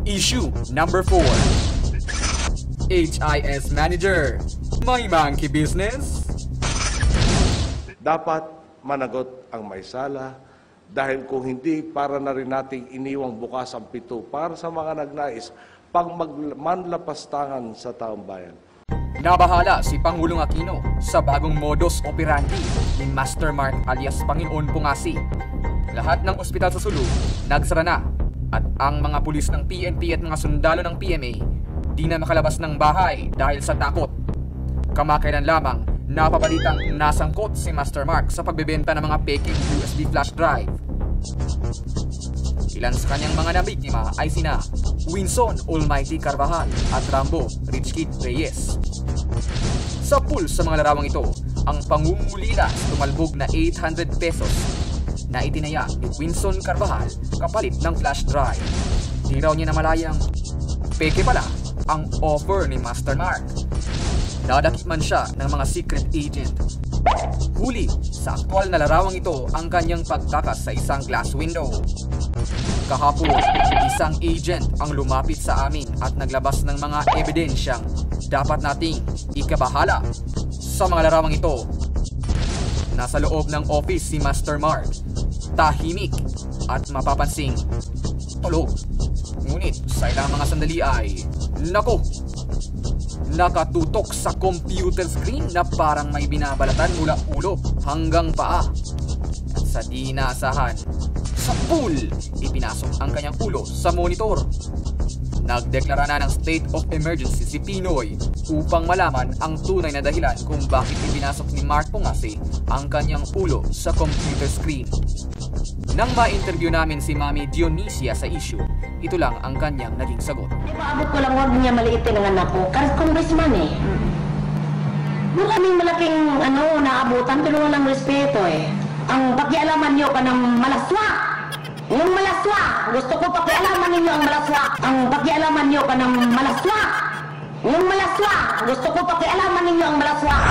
Issue number 4. HIS Manager, may monkey business? Dapat managot ang may sala dahil kung hindi, para na rin nating iniwang bukas ang pito para sa mga nagnais pang manlapastangan sa taong bayan. Nabahala si Pangulong Aquino sa bagong modus operandi ni Master Mark alias Panginoon Pungasi. Lahat ng ospital sa Sulu nagsara na at ang mga pulis ng PNP at mga sundalo ng PMA di na makalabas ng bahay dahil sa takot. Kamakailan lamang napabalitang nasangkot si Master Mark sa pagbebenta ng mga peking USB flash drive. Ilan sa kanyang mga nabiktima ay sina Winson Almighty Carvajal at Rambo Rich Kid Reyes. Sa pool sa mga larawang ito, ang pangungulila tumalbog na 800 pesos na itinaya ni Winson Carvajal kapalit ng flash drive. Di raw niya namalayang peke pala ang offer ni Master Mark. Nadakip man siya ng mga secret agent. Huli sa aktwal na larawang ito ang kanyang pagtakas sa isang glass window. Kahapon, isang agent ang lumapit sa amin at naglabas ng mga ebidensyang dapat nating ikabahala. Sa mga larawang ito, nasa loob ng office si Master Mark, tahimik at mapapansing tulog. Ngunit sa ilang mga sandali ay, nako, nakatutok sa computer screen na parang may binabalatan mula ulo hanggang paa. At sa di inaasahan, sa pool, ipinasok ang kanyang ulo sa monitor. Nagdeklara na ng state of emergency si Pinoy upang malaman ang tunay na dahilan kung bakit ipinasok ni Mark Pungasi ang kanyang ulo sa computer screen. Nang ma-interview namin si Mami Dionisia sa issue, ito lang ang kanyang naging sagot. Paabot ko lang, huwag niya maliitin ang anak ko. Kasi congressman eh. Maraming malaking naabutan pero walang respeto eh. Ang pakialaman niyo ka ng malaswak. Yung malaswak. Gusto ko pakialaman ninyo ang malaswak. Ang pakialaman niyo ka ng malaswak. Yung malaswak. Gusto ko pakialaman ninyo ang malaswak.